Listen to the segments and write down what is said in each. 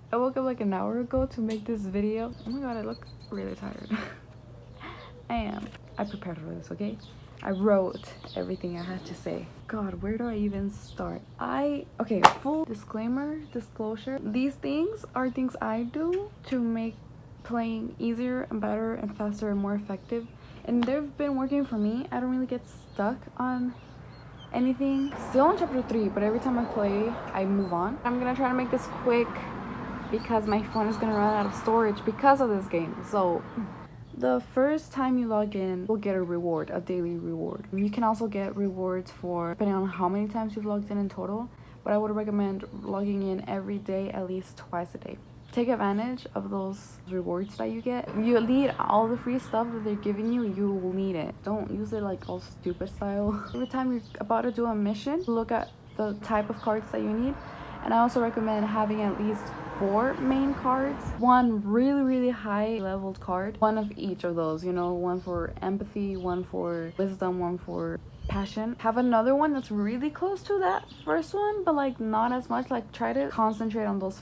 I woke up like an hour ago to make this video. Oh my god, I look really tired. I am. I prepared for this, okay? I wrote everything I had to say. God, where do I even start? Okay, full disclosure. These things are things I do to make playing easier and better and faster and more effective. And they've been working for me. I don't really get stuck on anything. Still on chapter 3, but every time I play, I move on. I'm gonna try to make this quick because my phone is gonna run out of storage because of this game. So the first time you log in, you'll get a reward, a daily reward. You can also get rewards for depending on how many times you've logged in total, but I would recommend logging in every day, at least twice a day. Take advantage of those rewards that you get. You need all the free stuff that they're giving you, you will need it. Don't use it like all stupid style. Every time you're about to do a mission, look at the type of cards that you need. And I also recommend having at least 4 main cards, one really high leveled card, one of each of those, you know, one for empathy, one for wisdom, one for passion. Have another one that's really close to that first one, but like not as much. Like try to concentrate on those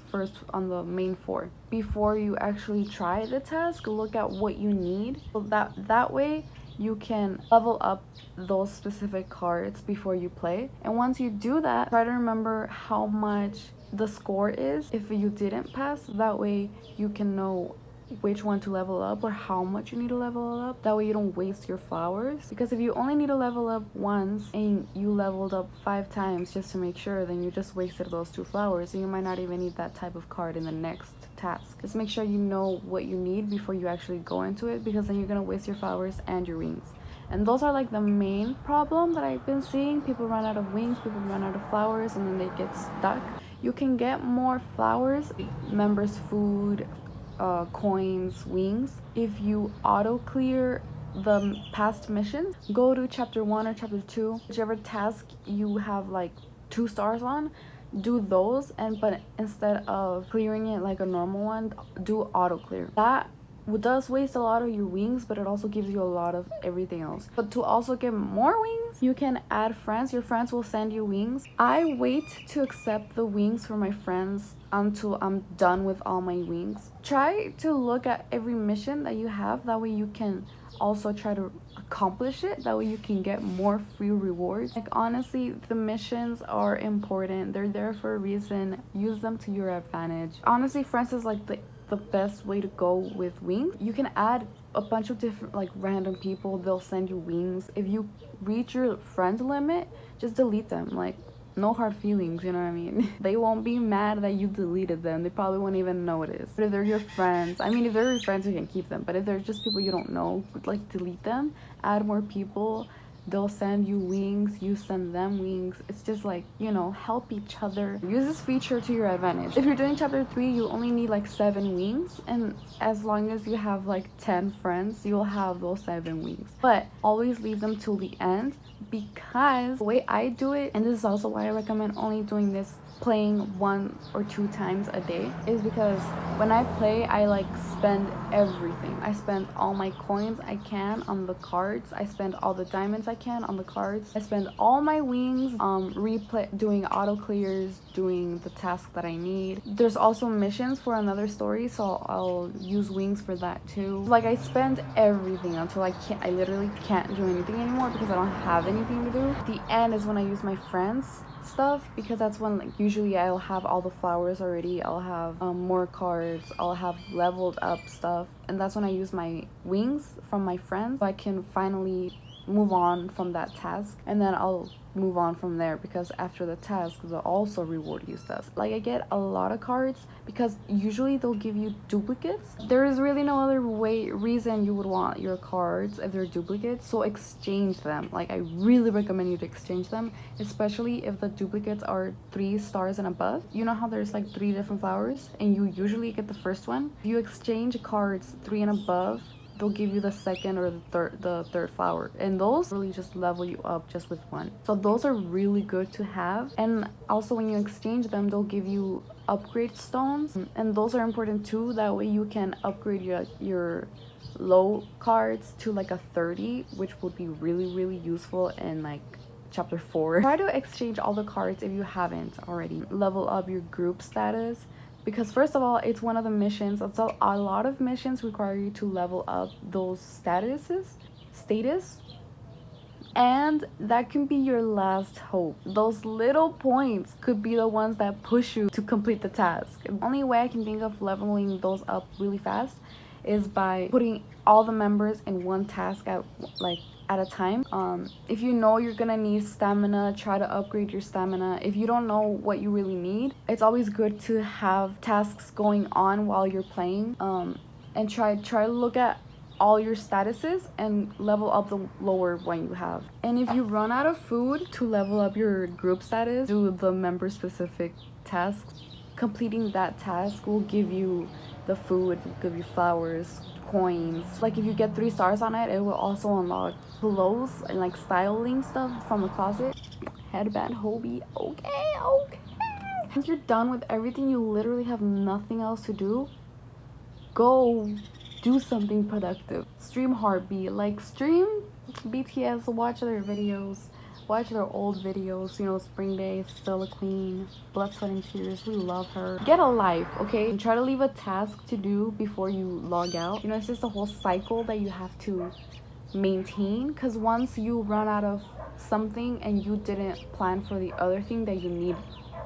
on the main 4 before you actually try the task. Look at what you need, so that way you can level up those specific cards before you play. And once you do that, try to remember how much the score is if you didn't pass. That way you can know which one to level up or how much you need to level up. That way you don't waste your flowers, because if you only need to level up once and you leveled up 5 times just to make sure, then you just wasted those 2 flowers and you might not even need that type of card in the next task. Just make sure you know what you need before you actually go into it, because then you're gonna waste your flowers and your wings. And those are like the main problem that I've been seeing. People run out of wings, people run out of flowers, and then they get stuck. You can get more flowers, members food, coins, wings, if you auto clear the past missions. Go to chapter 1 or chapter 2, whichever task you have like 2 stars on, do those, and but instead of clearing it like a normal one, do auto clear. That does waste a lot of your wings, but it also gives you a lot of everything else. But to also get more wings, you can add friends. Your friends will send you wings. I wait to accept the wings for my friends until I'm done with all my wings. Try to look at every mission that you have, that way you can also try to accomplish it. That way you can get more free rewards. Like honestly, the missions are important. They're there for a reason. Use them to your advantage. Honestly, friends is like the best way to go with wings. You can add a bunch of different like random people, they'll send you wings. If you reach your friend limit, just delete them. Like no hard feelings, you know what I mean? They won't be mad that you deleted them. They probably won't even notice. But if they're your friends, I mean, if they're your friends, you can keep them. But if they're just people you don't know, like delete them, add more people. They'll send you wings, you send them wings. It's just like, you know, help each other. Use this feature to your advantage. If you're doing chapter 3, you only need like 7 wings, and as long as you have like 10 friends, you'll have those 7 wings. But always leave them till the end, because the way I do it, and this is also why I recommend only doing this, playing 1 or 2 times a day, is because when I play, I like spend everything. I spend all my coins I can on the cards. I spend all the diamonds I can on the cards. I spend all my wings doing auto clears, doing the task that I need. There's also missions for another story, so I'll use wings for that too. Like I spend everything until I literally can't do anything anymore because I don't have anything to do. The end is when I use my friends stuff, because that's when like usually I'll have all the flowers already, I'll have more cards, I'll have leveled up stuff, and that's when I use my wings from my friends so I can finally move on from that task, and then I'll move on from there, because after the task they'll also reward you stuff. Like I get a lot of cards because usually they'll give you duplicates. There is really no other reason you would want your cards if they're duplicates, so exchange them. Like I really recommend you to exchange them, especially if the duplicates are 3 stars and above. You know how there's like 3 different flowers and you usually get the first one? If you exchange cards 3 and above, they'll give you the second or the third flower, and those really just level you up just with 1. So those are really good to have. And also when you exchange them, they'll give you upgrade stones, and those are important too. That way you can upgrade your low cards to like a 30, which would be really useful in like chapter 4. Try to exchange all the cards if you haven't already. Level up your group status because first of all, it's one of the missions. So a lot of missions require you to level up those status, and that can be your last hope. Those little points could be the ones that push you to complete the task. The only way I can think of leveling those up really fast is by putting all the members in one task at a time. If you know you're gonna need stamina, try to upgrade your stamina. If you don't know what you really need, it's always good to have tasks going on while you're playing, and try to look at all your statuses and level up the lower one you have. And if you run out of food to level up your group status, do the member specific tasks. Completing that task will give you the food, give you flowers, coins. Like if you get 3 stars on it, it will also unlock clothes and like styling stuff from the closet. Headband hobby. Okay. Once you're done with everything, you literally have nothing else to do. Go do something productive. Stream Heartbeat. Like stream BTS, watch their videos, watch their old videos, you know, Spring Day, Stella Queen, Blood, Sweat and Tears, we love her. Get a life, okay? And try to leave a task to do before you log out. You know, it's just a whole cycle that you have to maintain, because once you run out of something and you didn't plan for the other thing that you need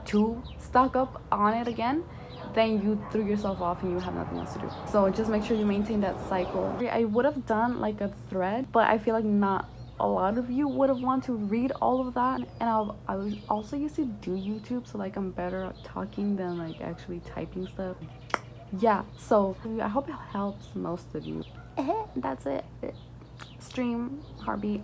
to stock up on it again, then you threw yourself off and you have nothing else to do. So just make sure you maintain that cycle. I would have done like a thread, but I feel like not a lot of you would have wanted to read all of that. And I was also used to do YouTube, so like I'm better at talking than like actually typing stuff. Yeah, so I hope it helps most of you. That's it. Stream Heartbeat.